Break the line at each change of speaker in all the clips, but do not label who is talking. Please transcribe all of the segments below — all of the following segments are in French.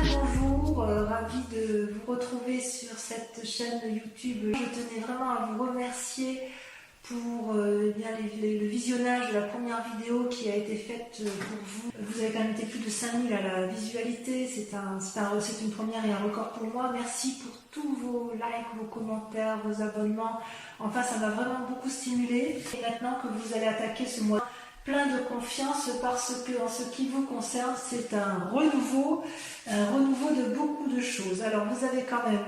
Très bonjour, ravie de vous retrouver sur cette chaîne YouTube. Je tenais vraiment à vous remercier pour le visionnage de la première vidéo qui a été faite pour vous. Vous avez quand même été plus de 5000 à la visualité, c'est une première et un record pour moi. Merci pour tous vos likes, vos commentaires, vos abonnements. Enfin, ça m'a vraiment beaucoup stimulé. Et maintenant que vous allez attaquer ce mois plein de confiance, parce que en ce qui vous concerne, c'est un renouveau de beaucoup de choses. Alors vous avez quand même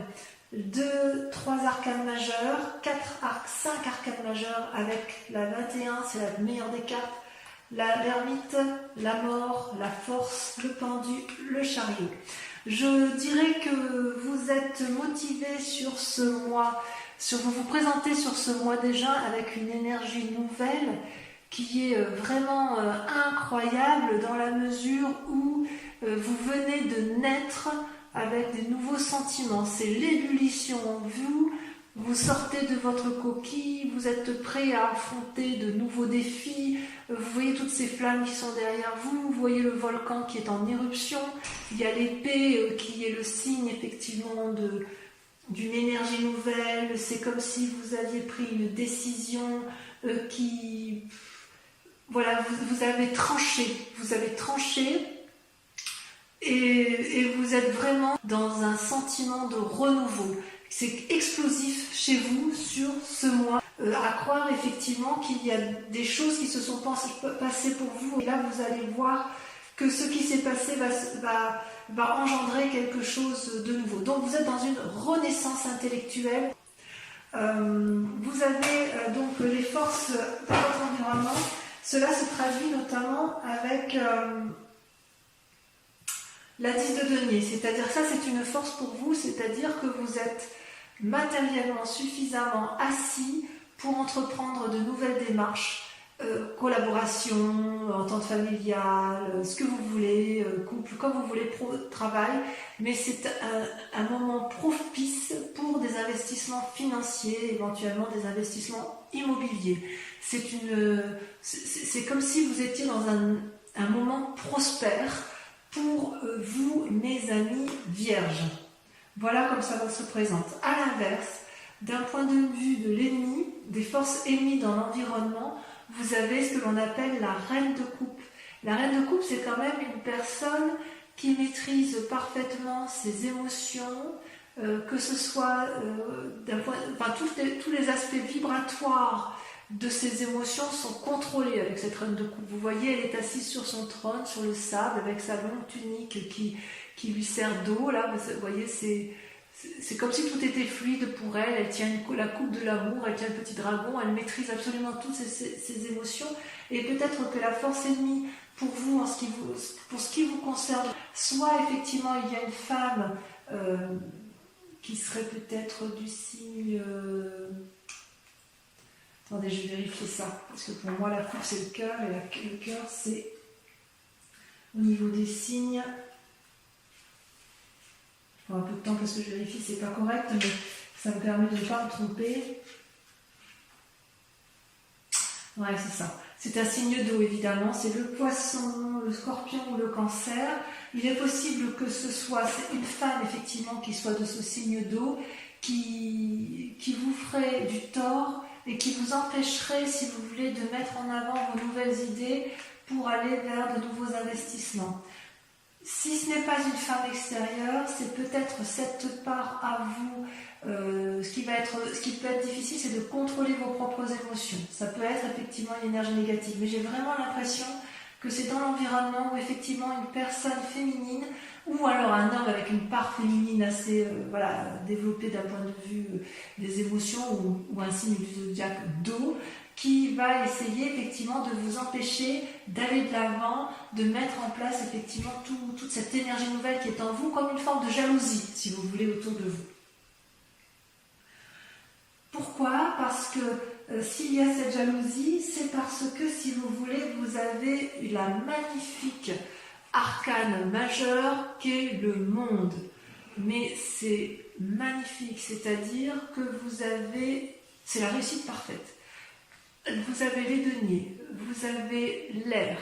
3 arcanes majeures, 5 arcanes majeures avec la 21, c'est la meilleure des cartes, l'ermite, la mort, la force, le pendu, le chariot. Je dirais que vous êtes motivé sur ce mois, vous vous présentez sur ce mois déjà avec une énergie nouvelle qui est vraiment incroyable dans la mesure où vous venez de naître avec des nouveaux sentiments. C'est l'ébullition en vous, vous sortez de votre coquille, vous êtes prêt à affronter de nouveaux défis, vous voyez toutes ces flammes qui sont derrière vous, vous voyez le volcan qui est en éruption, il y a l'épée qui est le signe effectivement d'une énergie nouvelle, c'est comme si vous aviez pris une décision qui... Voilà, vous avez tranché et vous êtes vraiment dans un sentiment de renouveau. C'est explosif chez vous sur ce mois. À croire effectivement qu'il y a des choses qui se sont passées pour vous. Et là, vous allez voir que ce qui s'est passé va engendrer quelque chose de nouveau. Donc, vous êtes dans une renaissance intellectuelle. Vous avez donc les forces de votre environnement. Cela se traduit notamment avec la 10 de denier, c'est-à-dire ça c'est une force pour vous, c'est-à-dire que vous êtes matériellement suffisamment assis pour entreprendre de nouvelles démarches, collaboration, entente familiale, ce que vous voulez, couple, comme vous voulez, travail, mais c'est un moment propice pour des investissements financiers, éventuellement des investissements immobiliers. C'est comme si vous étiez dans un moment prospère pour vous, mes amis vierges. Voilà comme ça se présente. À l'inverse, d'un point de vue de l'ennemi, des forces ennemies dans l'environnement, vous avez ce que l'on appelle la reine de coupe. La reine de coupe, c'est quand même une personne qui maîtrise parfaitement ses émotions, que ce soit tous les aspects vibratoires de ses émotions sont contrôlés avec cette reine de coupe. Vous voyez, elle est assise sur son trône, sur le sable, avec sa longue tunique qui lui sert d'eau. Là, vous voyez, c'est comme si tout était fluide pour elle. Elle tient la coupe de l'amour, elle tient le petit dragon, elle maîtrise absolument toutes ses émotions. Et peut-être que la force ennemie pour vous, pour ce qui vous concerne, soit effectivement il y a une femme qui serait peut-être du signe... Attendez, je vais vérifier ça, parce que pour moi la coupe c'est le cœur, et le cœur c'est au niveau des signes. Je prends un peu de temps parce que je vérifie, c'est pas correct, mais ça me permet de ne pas me tromper. Ouais, c'est ça. C'est un signe d'eau évidemment, c'est le poisson, le scorpion ou le cancer. Il est possible que ce soit une femme effectivement qui soit de ce signe d'eau, qui vous ferait du tort, et qui vous empêcherait, si vous voulez, de mettre en avant vos nouvelles idées pour aller vers de nouveaux investissements. Si ce n'est pas une femme extérieure, c'est peut-être cette part à vous. Ce qui peut être difficile, c'est de contrôler vos propres émotions. Ça peut être effectivement une énergie négative, mais j'ai vraiment l'impression que c'est dans l'environnement où effectivement une personne féminine, ou alors un homme avec une part féminine assez développée d'un point de vue des émotions, ou un signe du zodiaque d'eau, qui va essayer effectivement de vous empêcher d'aller de l'avant, de mettre en place effectivement toute cette énergie nouvelle qui est en vous, comme une forme de jalousie, si vous voulez, autour de vous. Pourquoi ? Parce que s'il y a cette jalousie, c'est parce que, si vous voulez, vous avez la magnifique arcane majeure qu'est le monde. Mais c'est magnifique, c'est-à-dire que c'est la réussite parfaite. Vous avez les deniers, vous avez l'air,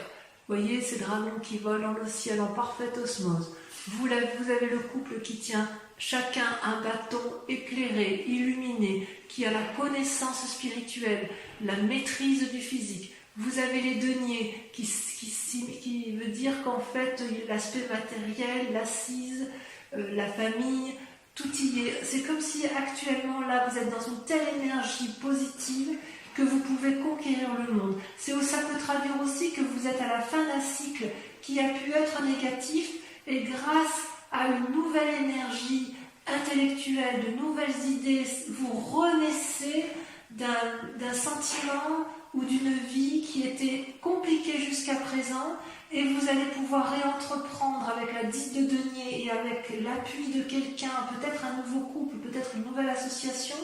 vous voyez ces dragons qui volent dans le ciel en parfaite osmose. Vous avez le couple qui tient chacun un bâton éclairé, illuminé, qui a la connaissance spirituelle, la maîtrise du physique. Vous avez les deniers qui veut dire qu'en fait l'aspect matériel, l'assise, la famille, tout y est. C'est comme si actuellement là vous êtes dans une telle énergie positive que vous pouvez conquérir le monde. Ça peut traduire aussi que vous êtes à la fin d'un cycle qui a pu être négatif et grâce à une nouvelle énergie intellectuelle, de nouvelles idées, vous renaissez d'un sentiment ou d'une vie qui était compliquée jusqu'à présent et vous allez pouvoir réentreprendre avec la 10 de denier et avec l'appui de quelqu'un, peut-être un nouveau couple, peut-être une nouvelle association,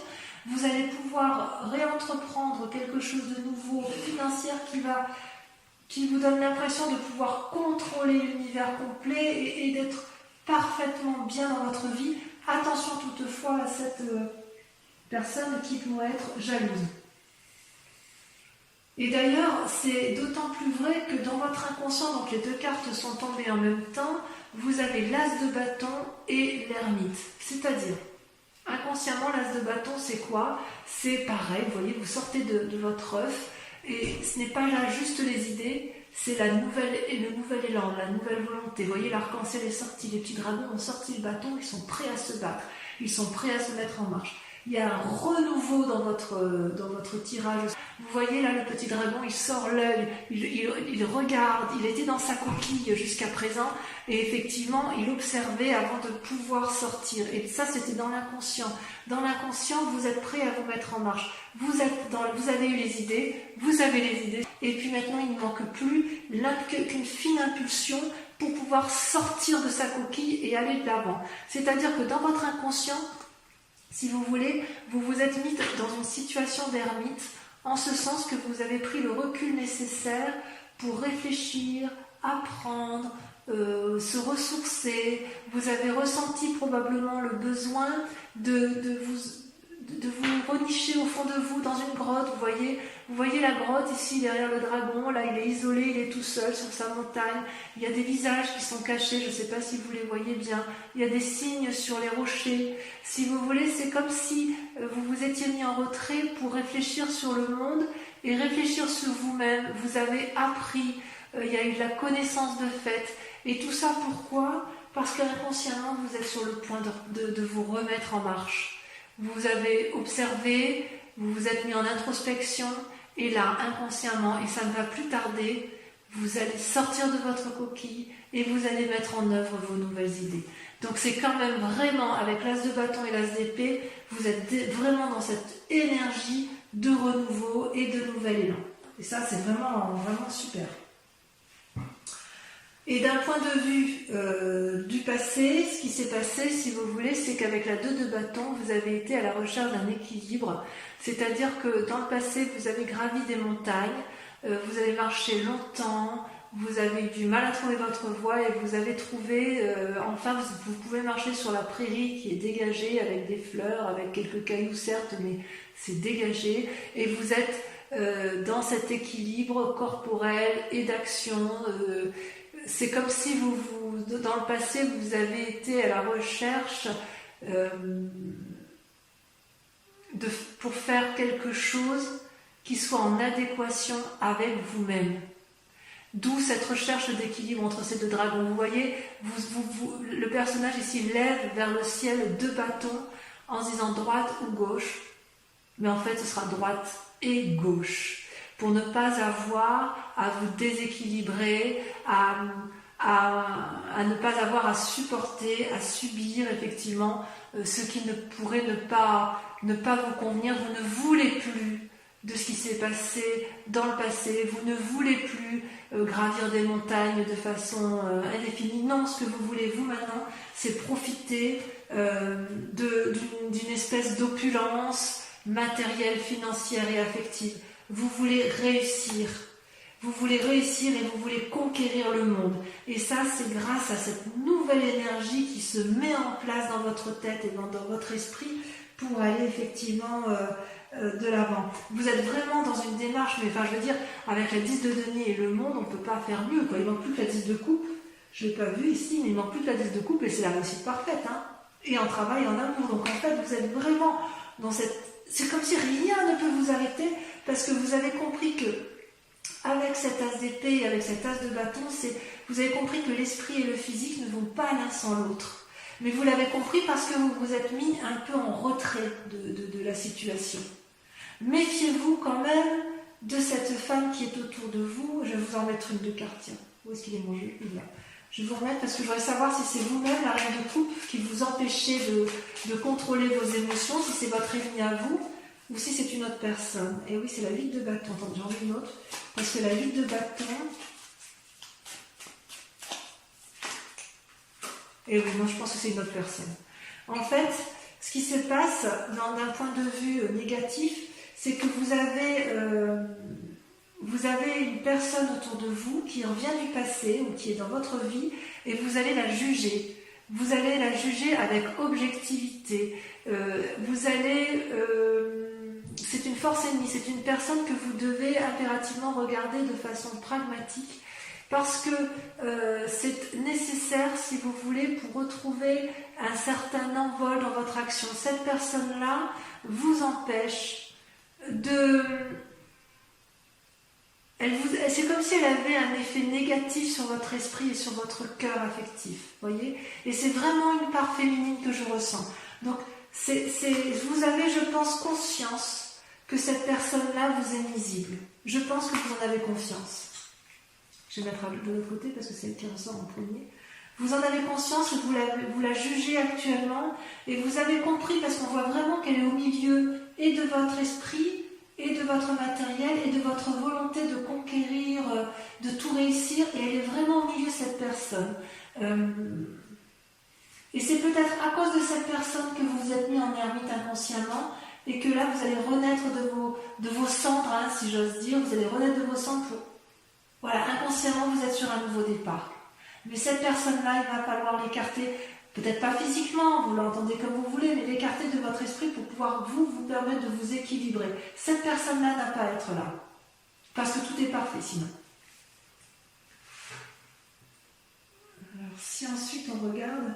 vous allez pouvoir réentreprendre quelque chose de nouveau, financier qui vous donne l'impression de pouvoir contrôler l'univers complet et d'être parfaitement bien dans votre vie. Attention toutefois à cette personne qui pourrait être jalouse. Et d'ailleurs, c'est d'autant plus vrai que dans votre inconscient, donc les deux cartes sont tombées en même temps, vous avez l'as de bâton et l'ermite. C'est-à-dire, inconsciemment, l'as de bâton, c'est quoi? C'est pareil, vous voyez, vous sortez de votre œuf, et ce n'est pas là juste les idées, c'est le nouvel élan, la nouvelle volonté. Vous voyez, l'arc-en-ciel est sorti, les petits dragons ont sorti le bâton, ils sont prêts à se battre, ils sont prêts à se mettre en marche. Il y a un renouveau dans votre tirage. Vous voyez là, le petit dragon, il sort l'œil, il regarde, il était dans sa coquille jusqu'à présent, et effectivement, il observait avant de pouvoir sortir. Et ça, c'était dans l'inconscient. Dans l'inconscient, vous êtes prêt à vous mettre en marche. Vous avez eu les idées, vous avez les idées, et puis maintenant, il ne manque plus qu'une fine impulsion pour pouvoir sortir de sa coquille et aller de l'avant. C'est-à-dire que dans votre inconscient, si vous voulez, vous vous êtes mis dans une situation d'ermite, en ce sens que vous avez pris le recul nécessaire pour réfléchir, apprendre, se ressourcer. Vous avez ressenti probablement le besoin de vous renicher au fond de vous dans une grotte. Vous voyez la grotte ici derrière le dragon, là il est isolé, il est tout seul sur sa montagne. Il y a des visages qui sont cachés, je ne sais pas si vous les voyez bien. Il y a des signes sur les rochers. Si vous voulez, c'est comme si vous vous étiez mis en retrait pour réfléchir sur le monde et réfléchir sur vous-même. Vous avez appris, il y a eu de la connaissance de fait. Et tout ça pourquoi? Parce qu'inconsciemment vous êtes sur le point de vous remettre en marche. Vous avez observé, vous vous êtes mis en introspection, et là, inconsciemment, et ça ne va plus tarder, vous allez sortir de votre coquille et vous allez mettre en œuvre vos nouvelles idées. Donc c'est quand même vraiment, avec l'as de bâton et l'as d'épée, vous êtes vraiment dans cette énergie de renouveau et de nouvel élan. Et ça, c'est vraiment, vraiment super. Et d'un point de vue du passé, ce qui s'est passé, si vous voulez, c'est qu'avec la 2 de bâton, vous avez été à la recherche d'un équilibre. C'est-à-dire que dans le passé, vous avez gravi des montagnes, vous avez marché longtemps, vous avez eu du mal à trouver votre voie et vous avez trouvé, enfin, vous pouvez marcher sur la prairie qui est dégagée avec des fleurs, avec quelques cailloux certes, mais c'est dégagé. Et vous êtes dans cet équilibre corporel et d'action. C'est comme si dans le passé, vous avez été à la recherche pour faire quelque chose qui soit en adéquation avec vous-même. D'où cette recherche d'équilibre entre ces deux dragons. Vous voyez, le personnage ici lève vers le ciel 2 bâtons en se disant droite ou gauche, mais en fait ce sera droite et gauche. Pour ne pas avoir à vous déséquilibrer, à ne pas avoir à supporter, à subir effectivement ce qui ne pourrait ne pas vous convenir. Vous ne voulez plus de ce qui s'est passé dans le passé, vous ne voulez plus gravir des montagnes de façon indéfinie. Non, ce que vous voulez vous maintenant, c'est profiter d'une espèce d'opulence matérielle, financière et affective. Vous voulez réussir et vous voulez conquérir le monde. Et ça, c'est grâce à cette nouvelle énergie qui se met en place dans votre tête et dans votre esprit pour aller effectivement de l'avant. Vous êtes vraiment dans une démarche, mais enfin je veux dire, avec la 10 de denier et le monde, on ne peut pas faire mieux, quoi. Il ne manque plus que la 10 de coupe. je ne l'ai pas vu ici, mais il manque plus que la 10 de coupe et c'est la réussite parfaite. Hein. Et en travail, en amour. Donc en fait, vous êtes vraiment dans cette... C'est comme si rien ne peut vous arrêter parce que vous avez compris que avec cet as d'épée et avec cet as de bâton, vous avez compris que l'esprit et le physique ne vont pas l'un sans l'autre. Mais vous l'avez compris parce que vous vous êtes mis un peu en retrait de la situation. Méfiez-vous quand même de cette femme qui est autour de vous. Je vais vous en mettre une de cartes. Tiens, où est-ce qu'il est mon jeu? Il est là. Je vais vous remettre parce que je voudrais savoir si c'est vous-même, la reine de coupe, qui vous empêchez de contrôler vos émotions, si c'est votre ennemi à vous, ou si c'est une autre personne. Et oui, c'est la 8 de bâton. Attends, j'en ai une autre. Parce que la 8 de bâton... Et oui, non, je pense que c'est une autre personne. En fait, ce qui se passe d'un point de vue négatif, c'est que vous avez une personne autour de vous qui revient du passé ou qui est dans votre vie et vous allez la juger. Vous allez la juger avec objectivité. C'est une force ennemie, c'est une personne que vous devez impérativement regarder de façon pragmatique parce que c'est nécessaire, si vous voulez, pour retrouver un certain envol dans votre action. Cette personne-là vous empêche de... C'est comme si elle avait un effet négatif sur votre esprit et sur votre cœur affectif, voyez. Et c'est vraiment une part féminine que je ressens. Donc, vous avez, je pense, conscience que cette personne-là vous est nuisible. Je pense que vous en avez conscience. Je vais mettre de l'autre côté parce que c'est elle qui ressort en premier. Vous en avez conscience, vous la jugez actuellement et vous avez compris parce qu'on voit vraiment qu'elle est au milieu et de votre esprit et de votre matériel et de votre volonté de conquérir, de tout réussir, et elle est vraiment au milieu de cette personne. Et c'est peut-être à cause de cette personne que vous vous êtes mis en ermite inconsciemment et que là vous allez renaître de vos cendres, hein, si j'ose dire, vous allez renaître de vos cendres pour... Voilà, inconsciemment vous êtes sur un nouveau départ. Mais cette personne-là, il va falloir l'écarter, peut-être pas physiquement, vous l'entendez comme vous voulez, mais l'écarter de votre esprit pour pouvoir vous permettre de vous équilibrer. Cette personne-là n'a pas à être là, parce que tout est parfait sinon. Alors si ensuite on regarde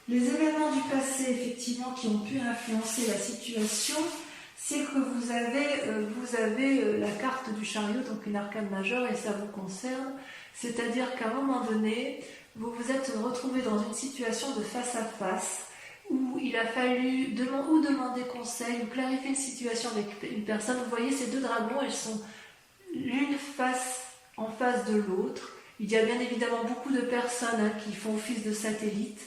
les événements du passé, effectivement, qui ont pu influencer la situation, c'est que vous avez la carte du chariot, donc une arcane majeure, et ça vous concerne. C'est-à-dire qu'à un moment donné, vous vous êtes retrouvé dans une situation de face à face où il a fallu demander conseil ou clarifier une situation avec une personne. Vous voyez ces deux dragons, elles sont l'une en face de l'autre. Il y a bien évidemment beaucoup de personnes qui font office de satellites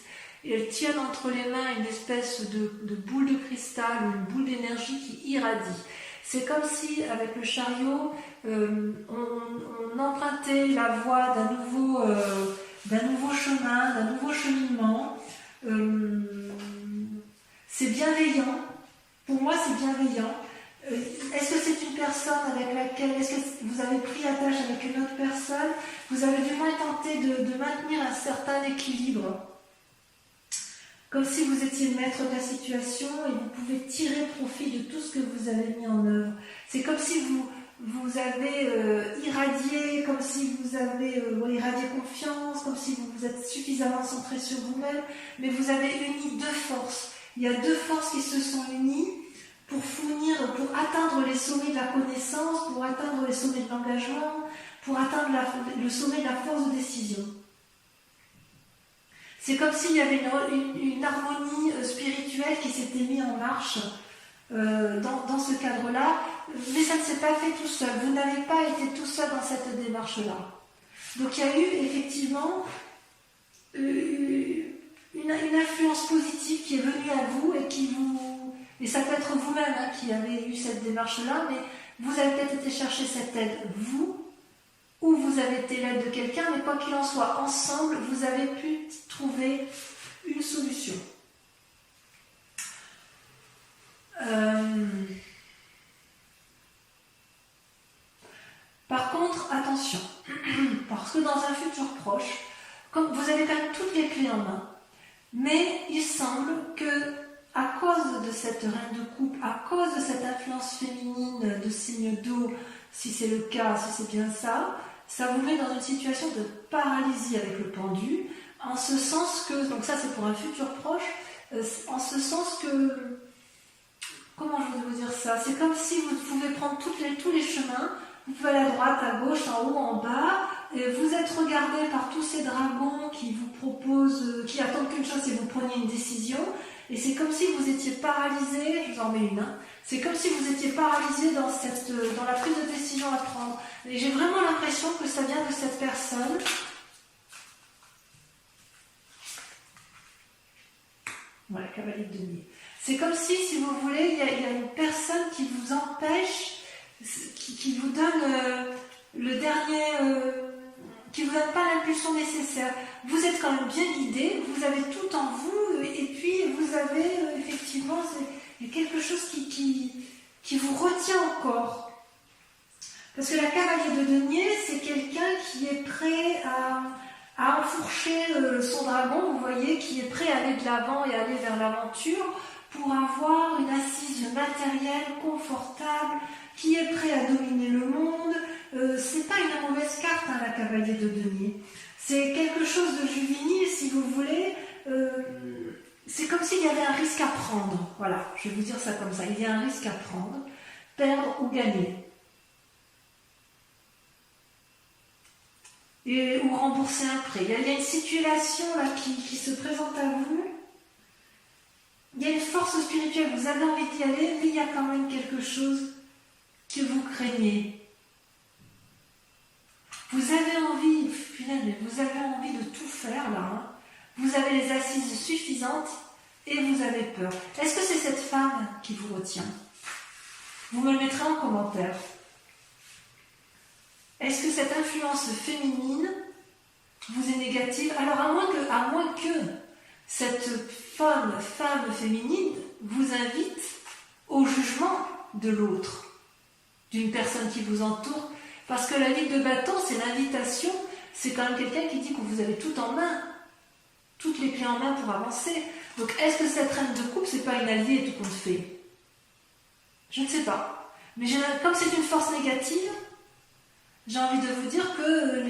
et elles tiennent entre les mains une espèce de boule de cristal ou une boule d'énergie qui irradie. C'est comme si, avec le chariot, on empruntait la voie d'un nouveau chemin, d'un nouveau cheminement. C'est bienveillant. Pour moi, c'est bienveillant. Est-ce que c'est une personne avec laquelle... Est-ce que vous avez pris attache avec une autre personne? Vous avez du moins tenté de maintenir un certain équilibre. Comme si vous étiez le maître de la situation et vous pouvez tirer profit de tout ce que vous avez mis en œuvre. C'est comme si vous avez irradié, comme si vous avez irradié confiance, comme si vous êtes suffisamment centré sur vous-même, mais vous avez uni deux forces. Il y a deux forces qui se sont unies pour atteindre les sommets de la connaissance, pour atteindre les sommets de l'engagement, pour atteindre le sommet de la force de décision. C'est comme s'il y avait une harmonie spirituelle qui s'était mise en marche dans ce cadre-là, mais ça ne s'est pas fait tout seul. Vous n'avez pas été tout seul dans cette démarche-là. Donc il y a eu effectivement une influence positive qui est venue à vous et ça peut être vous-même qui avez eu cette démarche-là, mais vous avez peut-être été chercher cette aide, vous, ou vous avez été l'aide de quelqu'un, mais quoi qu'il en soit, ensemble, vous avez pu trouver une solution. Par contre, attention, parce que dans un futur proche, comme vous avez quand même toutes les clés en main, mais il semble que, à cause de cette reine de coupe, à cause de cette influence féminine de signe d'eau, si c'est le cas, si c'est bien ça, ça vous met dans une situation de paralysie avec le pendu, en ce sens que, donc ça c'est pour un futur proche, en ce sens que, comment je vais vous dire ça, c'est comme si vous pouvez prendre tous les chemins, vous pouvez aller à droite, à gauche, en haut, en bas, et vous êtes regardé par tous ces dragons qui vous proposent, qui attendent qu'une chose, c'est que vous preniez une décision, et c'est comme si vous étiez paralysé, je vous en mets une, hein, c'est comme si vous étiez paralysé dans la prise de décision à prendre. Et j'ai vraiment l'impression que ça vient de cette personne. Voilà, cavalier de denier. C'est comme si vous voulez, il y a une personne qui vous empêche, qui vous donne le dernier, qui vous donne pas l'impulsion nécessaire. Vous êtes quand même bien guidé, vous avez tout en vous, et puis vous avez effectivement il y a quelque chose qui vous retient encore. Parce que la cavalier de denier, c'est quelqu'un qui est prêt à enfourcher son dragon, vous voyez, qui est prêt à aller de l'avant et aller vers l'aventure pour avoir une assise matérielle confortable, qui est prêt à dominer le monde. C'est pas une mauvaise carte, hein, la cavalier de denier. C'est quelque chose de juvénile, si vous voulez. C'est comme s'il y avait un risque à prendre. Voilà, je vais vous dire ça comme ça. Il y a un risque à prendre, perdre ou gagner. Ou rembourser un prêt. Il y a une situation là qui se présente à vous. Il y a une force spirituelle, vous avez envie d'y aller, mais il y a quand même quelque chose que vous craignez. Vous avez envie, finalement, vous avez envie de tout faire là. Hein. Vous avez les assises suffisantes et vous avez peur. Est-ce que c'est cette femme qui vous retient? Vous me le mettrez en commentaire. Est-ce que cette influence féminine vous est négative? Alors à moins que cette femme féminine vous invite au jugement de l'autre, d'une personne qui vous entoure. Parce que la ligue de bâton, c'est l'invitation, c'est quand même quelqu'un qui dit que vous avez tout en main, toutes les clés en main pour avancer. Donc est-ce que cette reine de coupe, c'est pas une alliée tout compte fait? Je ne sais pas. Mais comme c'est une force négative, j'ai envie de vous dire que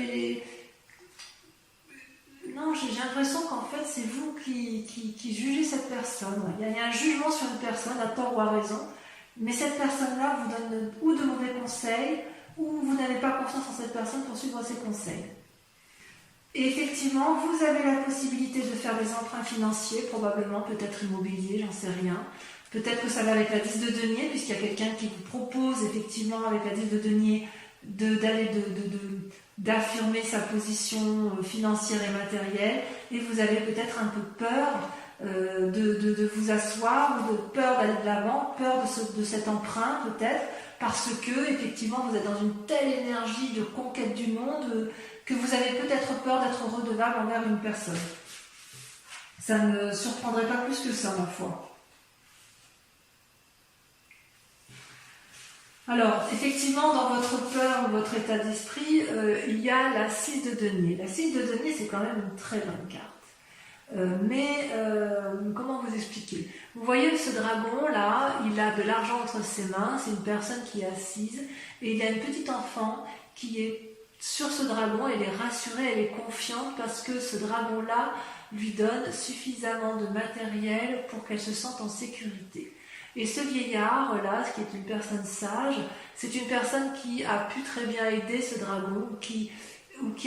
non, j'ai l'impression qu'en fait, c'est vous qui jugez cette personne. Il y a un jugement sur une personne, à tort ou à raison, mais cette personne-là vous donne ou de mauvais conseils, ou vous n'avez pas confiance en cette personne pour suivre ses conseils. Et effectivement, vous avez la possibilité de faire des emprunts financiers, probablement, peut-être immobilier, j'en sais rien. Peut-être que ça va avec la 10 de denier, puisqu'il y a quelqu'un qui vous propose, effectivement, avec la 10 de denier, d'affirmer sa position financière et matérielle, et vous avez peut-être un peu peur de vous asseoir, ou de peur d'aller de l'avant, peur de cet emprunt peut-être, parce que effectivement vous êtes dans une telle énergie de conquête du monde que vous avez peut-être peur d'être redevable envers une personne. Ça ne me surprendrait pas plus que ça, ma foi. Alors, effectivement, dans votre peur ou votre état d'esprit, il y a la 6 de denier. La 6 de denier, c'est quand même une très bonne carte. Comment vous expliquer? Vous voyez ce dragon là, il a de l'argent entre ses mains, c'est une personne qui est assise, et il y a une petite enfant qui est sur ce dragon, elle est rassurée, elle est confiante parce que ce dragon là lui donne suffisamment de matériel pour qu'elle se sente en sécurité. Et ce vieillard là, qui est une personne sage, c'est une personne qui a pu très bien aider ce dragon, qui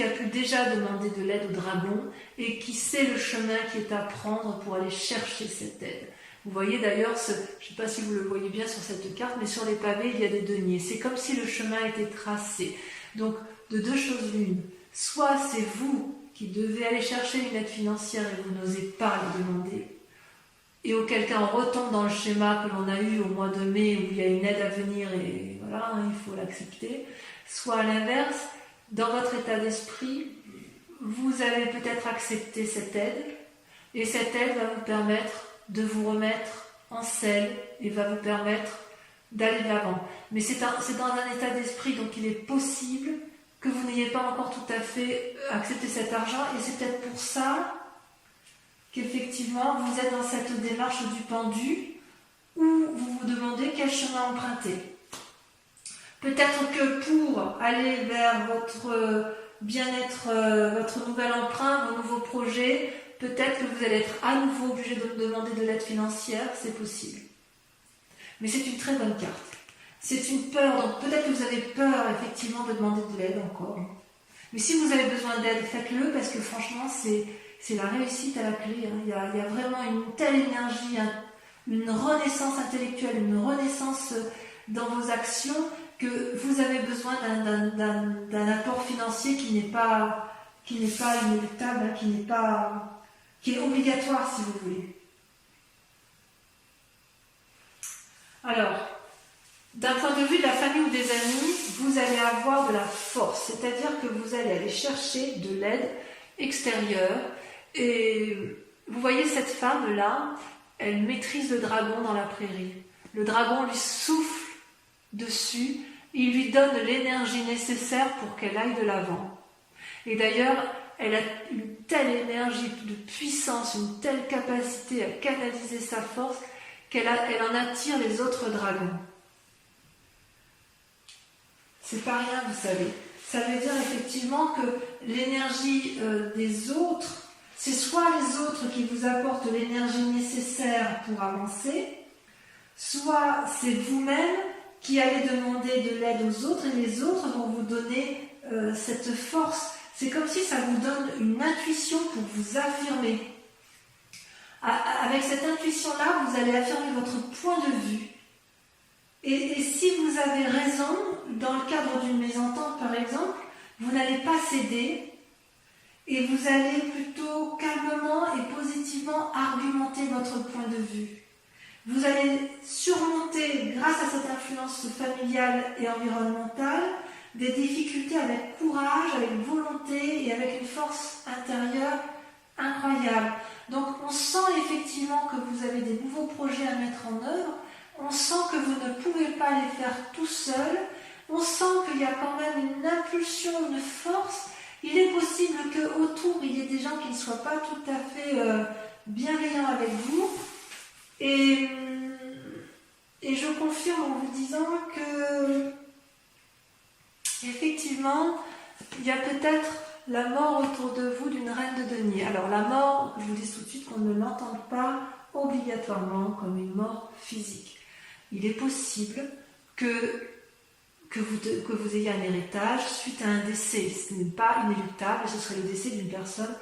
a pu déjà demander de l'aide au dragon et qui sait le chemin qui est à prendre pour aller chercher cette aide. Vous voyez d'ailleurs, je ne sais pas si vous le voyez bien sur cette carte, mais sur les pavés, il y a des deniers. C'est comme si le chemin était tracé. Donc, de deux choses l'une. Soit c'est vous qui devez aller chercher une aide financière et vous n'osez pas le demander, et auquel cas on retombe dans le schéma que l'on a eu au mois de mai où il y a une aide à venir et voilà, il faut l'accepter. Soit à l'inverse, dans votre état d'esprit, vous allez peut-être accepter cette aide, et cette aide va vous permettre de vous remettre en selle et va vous permettre d'aller de l'avant. Mais c'est dans un état d'esprit, donc il est possible que vous n'ayez pas encore tout à fait accepté cet argent, et c'est peut-être pour ça qu'effectivement vous êtes dans cette démarche du pendu où vous vous demandez quel chemin emprunter. Peut-être que pour aller vers votre bien-être, votre nouvel emprunt, vos nouveaux projets, peut-être que vous allez être à nouveau obligé de me demander de l'aide financière, c'est possible. Mais c'est une très bonne carte. C'est une peur, donc peut-être que vous avez peur effectivement de demander de l'aide encore. Mais si vous avez besoin d'aide, faites-le parce que franchement, c'est la réussite à la clé. Hein. Il y a vraiment une telle énergie, une renaissance intellectuelle, une renaissance dans vos actions que vous avez besoin d'un apport financier qui n'est pas inéluctable, qui est obligatoire si vous voulez. Alors, d'un point de vue de la famille ou des amis, vous allez avoir de la force, c'est-à-dire que vous allez aller chercher de l'aide extérieure. Et vous voyez cette femme-là, elle maîtrise le dragon dans la prairie. Le dragon lui souffle dessus, il lui donne l'énergie nécessaire pour qu'elle aille de l'avant. Et d'ailleurs, elle a une telle énergie de puissance, une telle capacité à canaliser sa force qu'elle en attire les autres dragons. C'est pas rien, vous savez. Ça veut dire effectivement que l'énergie des autres, c'est soit les autres qui vous apportent l'énergie nécessaire pour avancer, soit c'est vous-même qui allez demander de l'aide aux autres et les autres vont vous donner cette force. C'est comme si ça vous donne une intuition pour vous affirmer. Avec cette intuition-là, vous allez affirmer votre point de vue. Et si vous avez raison, dans le cadre d'une mésentente par exemple, vous n'allez pas céder et vous allez plutôt calmement et positivement argumenter votre point de vue. Vous allez surmonter, grâce à cette influence familiale et environnementale, des difficultés avec courage, avec volonté et avec une force intérieure incroyable. Donc on sent effectivement que vous avez des nouveaux projets à mettre en œuvre, on sent que vous ne pouvez pas les faire tout seul, on sent qu'il y a quand même une impulsion, une force. Il est possible qu'autour il y ait des gens qui ne soient pas tout à fait bienveillants avec vous. Et je confirme en vous disant que effectivement, il y a peut-être la mort autour de vous d'une reine de denier. Alors la mort, je vous dis tout de suite qu'on ne l'entende pas obligatoirement comme une mort physique. Il est possible que vous ayez un héritage suite à un décès. Ce n'est pas inéluctable, ce serait le décès d'une personne,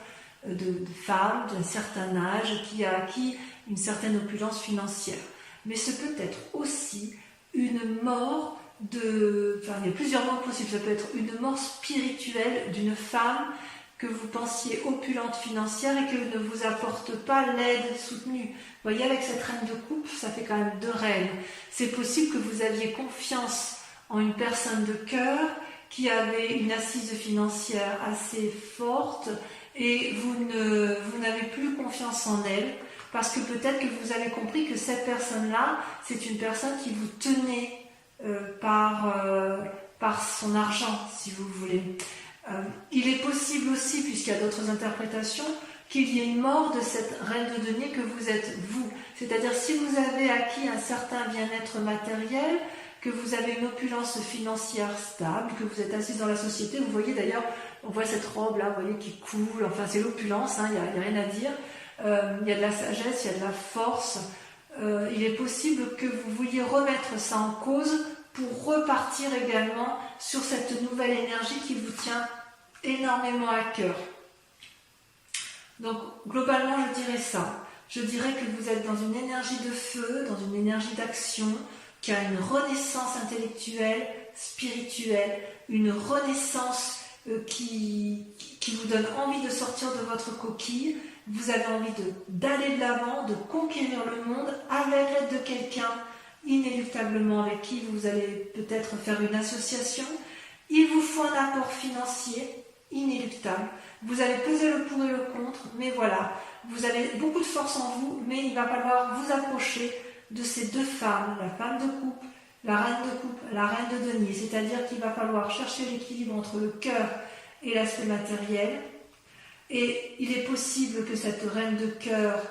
de femme d'un certain âge qui a acquis une certaine opulence financière. Mais ce peut être aussi une mort il y a plusieurs morts possibles. Ça peut être une mort spirituelle d'une femme que vous pensiez opulente financière et qui ne vous apporte pas l'aide soutenue. Vous voyez, avec cette reine de coupe, ça fait quand même 2 reines. C'est possible que vous aviez confiance en une personne de cœur qui avait une assise financière assez forte et vous n'avez plus confiance en elle parce que peut-être que vous avez compris que cette personne-là, c'est une personne qui vous tenait par son argent, si vous voulez. Il est possible aussi, puisqu'il y a d'autres interprétations, qu'il y ait une mort de cette reine de denier que vous êtes vous. C'est-à-dire si vous avez acquis un certain bien-être matériel, que vous avez une opulence financière stable, que vous êtes assise dans la société, vous voyez d'ailleurs, on voit cette robe-là, vous voyez, qui coule, enfin c'est l'opulence, il n'y a rien à dire. Il y a de la sagesse, il y a de la force. Il est possible que vous vouliez remettre ça en cause pour repartir également sur cette nouvelle énergie qui vous tient énormément à cœur. Donc globalement je dirais ça. Je dirais que vous êtes dans une énergie de feu, dans une énergie d'action, qui a une renaissance intellectuelle, spirituelle, une renaissance qui vous donne envie de sortir de votre coquille. Vous avez envie d'aller de l'avant, de conquérir le monde avec l'aide de quelqu'un inéluctablement avec qui vous allez peut-être faire une association. Il vous faut un apport financier inéluctable. Vous allez peser le pour et le contre, mais voilà, vous avez beaucoup de force en vous, mais il va falloir vous approcher de ces 2 femmes, la femme de coupe, la reine de coupe, la reine de denier. C'est-à-dire qu'il va falloir chercher l'équilibre entre le cœur et l'aspect matériel. Et il est possible que cette reine de cœur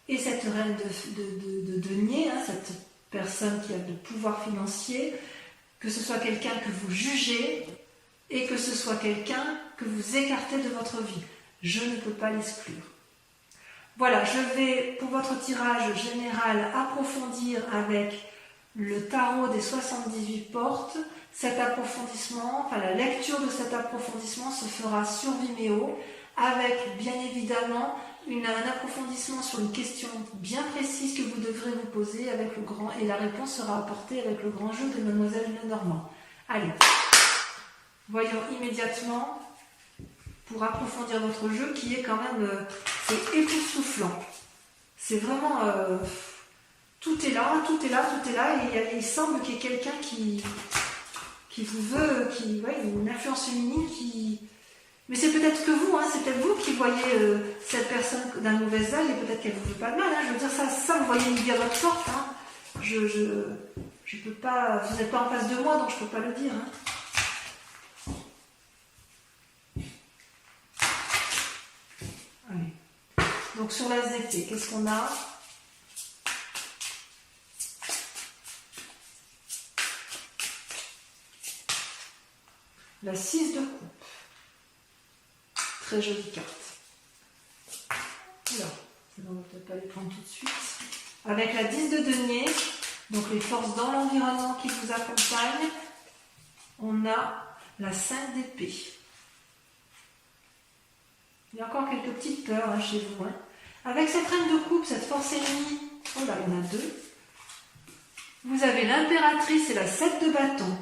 et cette reine de denier, cette personne qui a de pouvoir financier, que ce soit quelqu'un que vous jugez et que ce soit quelqu'un que vous écartez de votre vie. Je ne peux pas l'exclure. Voilà, je vais pour votre tirage général approfondir avec le tarot des 78 portes. Cet approfondissement, enfin la lecture de cet approfondissement se fera sur Vimeo avec bien évidemment un approfondissement sur une question bien précise que vous devrez vous poser avec le grand, et la réponse sera apportée avec le grand jeu de Mademoiselle Lenormand. Allez, voyons immédiatement pour approfondir votre jeu qui est quand même c'est époustouflant. C'est vraiment tout est là, tout est là, tout est là, et il semble qu'il y ait quelqu'un qui vous veut, une influence féminine qui... Mais c'est peut-être que vous, hein, c'est peut-être vous qui voyez cette personne d'un mauvais œil, et peut-être qu'elle vous veut pas de mal, hein. Je veux dire, ça vous voyez midi à votre porte, hein. Je peux pas, vous n'êtes pas en face de moi, donc je peux pas le dire, hein. Allez. Donc sur la ZT, qu'est-ce qu'on a? La 6 de coupe. Très jolie carte. Alors, on ne va peut-être pas les prendre tout de suite. Avec la 10 de denier, donc les forces dans l'environnement qui vous accompagnent, on a la 5 d'épée. Il y a encore quelques petites peurs hein, chez vous. Hein. Avec cette reine de coupe, cette force ennemie, oh là, il y en a deux. Vous avez l'impératrice et la 7 de bâton.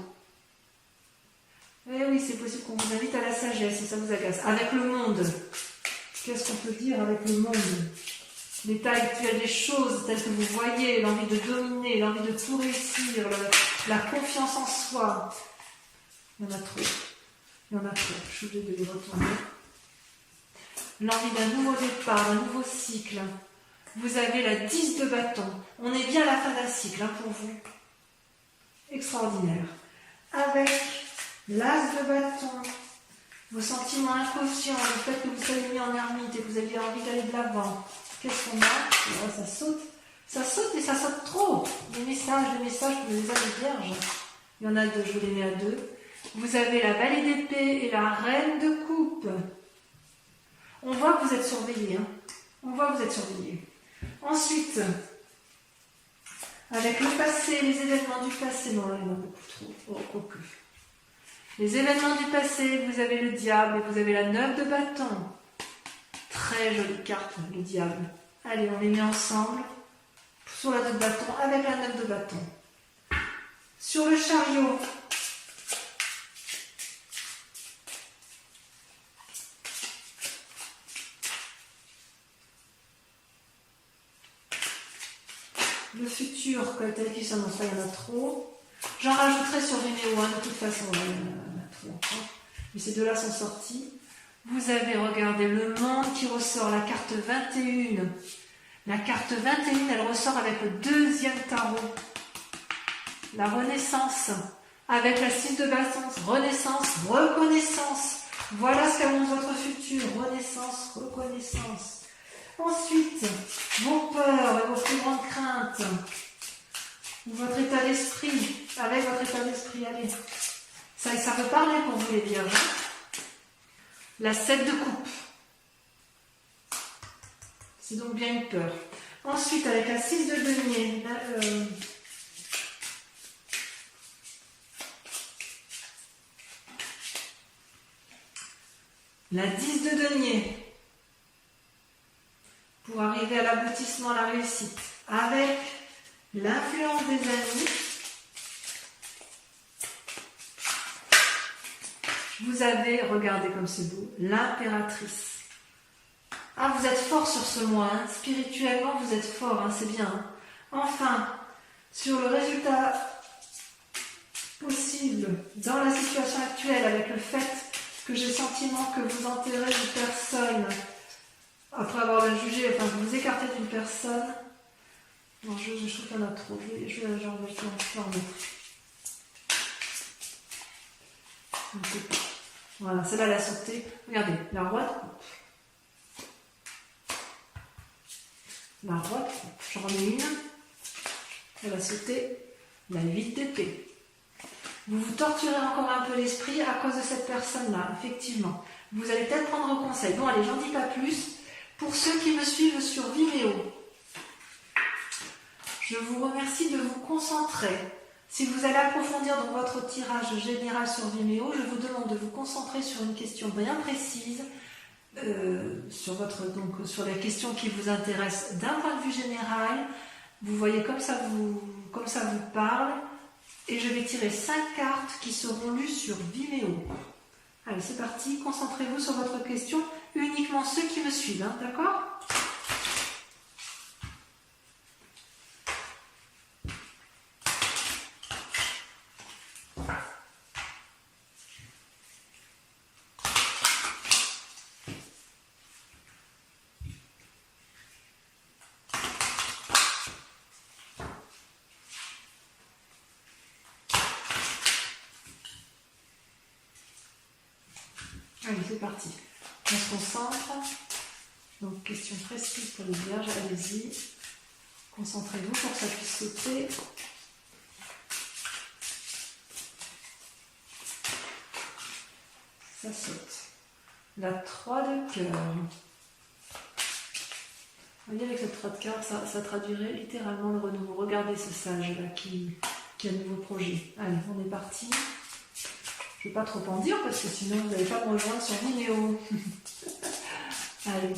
Eh oui, c'est possible qu'on vous invite à la sagesse si ça vous agace. Avec le monde, qu'est-ce qu'on peut dire avec le monde? L'état actuel des choses, telles que vous voyez, l'envie de dominer, l'envie de tout réussir, la confiance en soi. Il y en a trop. Il y en a trop. Je suis obligée de les retourner. L'envie d'un nouveau départ, d'un nouveau cycle. Vous avez la 10 de bâton. On est bien à la fin d'un cycle hein, pour vous. Extraordinaire. Avec l'as de bâton, vos sentiments inconscients, le fait que vous soyez mis en ermite et que vous aviez envie d'aller de l'avant. Qu'est-ce qu'on a? Là, ça saute. Ça saute et ça saute trop. Des messages pour les âmes vierges. Il y en a deux, je vous les mets à deux. Vous avez la valée d'épée et la reine de coupe. On voit que vous êtes surveillé. Hein. On voit que vous êtes surveillé. Ensuite, avec le passé, les événements du passé, non, là, il y en a beaucoup trop. Oh, quoique. Les événements du passé, vous avez le diable et vous avez la 9 de bâton. Très jolie carte, le diable. Allez, on les met ensemble sur la 2 de bâton avec la 9 de bâton. Sur le chariot, le futur, tel qu'il s'annonce, il y en a trop. J'en rajouterai sur Vimeo, hein, de toute façon, il y en a trop encore. Mais ces deux-là sont sortis. Vous avez, regardé le monde qui ressort, la carte 21. La carte 21, elle ressort avec le deuxième tarot. La renaissance. Avec la 6 de bâton. Renaissance, reconnaissance. Voilà ce qu'annonce votre futur. Renaissance, reconnaissance. Ensuite, vos peurs et vos plus grandes craintes. Votre état d'esprit. Avec votre état d'esprit, allez. Ça peut parler pour vous les vierges. La 7 de coupe. C'est donc bien une peur. Ensuite, avec la 6 de denier. La 10 de denier. Pour arriver à l'aboutissement, à la réussite. Avec l'influence des amis. Vous avez, regardez comme c'est beau, l'impératrice. Ah, vous êtes fort sur ce mois, hein. Spirituellement, vous êtes fort, hein, c'est bien. Hein. Enfin, sur le résultat possible dans la situation actuelle, avec le fait que j'ai le sentiment que vous enterrez une personne, après avoir la jugé, enfin, vous vous écartez d'une personne. Non, je trouve qu'il y en a trop. Je vais en remettre. Je ne sais pas. Voilà, celle-là, elle a sauté. Regardez, la roi de coupe. La roi de coupe. J'en remets une. Elle a sauté. La 8 d'épée. Vous vous torturez encore un peu l'esprit à cause de cette personne-là, effectivement. Vous allez peut-être prendre conseil. Bon, allez, j'en dis pas plus. Pour ceux qui me suivent sur Vimeo, je vous remercie de vous concentrer. Si vous allez approfondir dans votre tirage général sur Vimeo, je vous demande de vous concentrer sur une question bien précise, sur la question qui vous intéresse d'un point de vue général. Vous voyez comme ça vous parle. Et je vais tirer 5 cartes qui seront lues sur Vimeo. Allez, c'est parti. Concentrez-vous sur votre question. Uniquement ceux qui me suivent, hein, d'accord ? Allez, c'est parti. On se concentre. Donc, question précise pour les vierges. Allez-y. Concentrez-vous pour que ça puisse sauter. Ça saute. La 3 de cœur. Vous voyez, avec cette 3 de cœur, ça traduirait littéralement le renouveau. Regardez ce sage-là qui a un nouveau projet. Allez, on est parti. Je ne vais pas trop en dire parce que sinon vous n'allez pas me rejoindre sur Vimeo. Allez.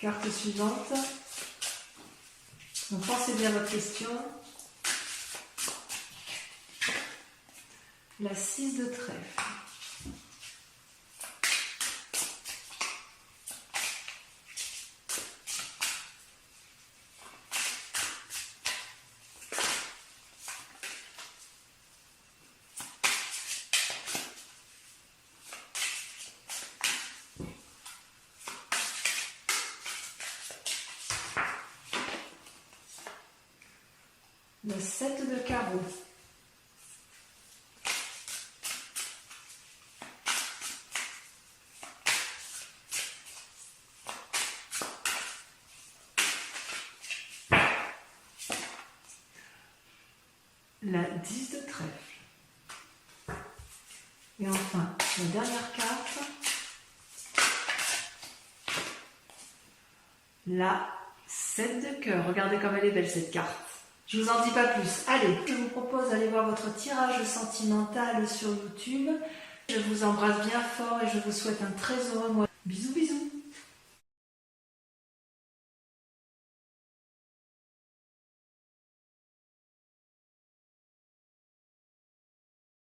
Carte suivante. Donc pensez bien à votre question. La 6 de trèfle. Le 7 de carreau. La 10 de trèfle. Et enfin, la dernière carte. La 7 de cœur. Regardez comme elle est belle cette carte. Je vous en dis pas plus. Allez, je vous propose d'aller voir votre tirage sentimental sur YouTube. Je vous embrasse bien fort et je vous souhaite un très heureux mois. Bisous.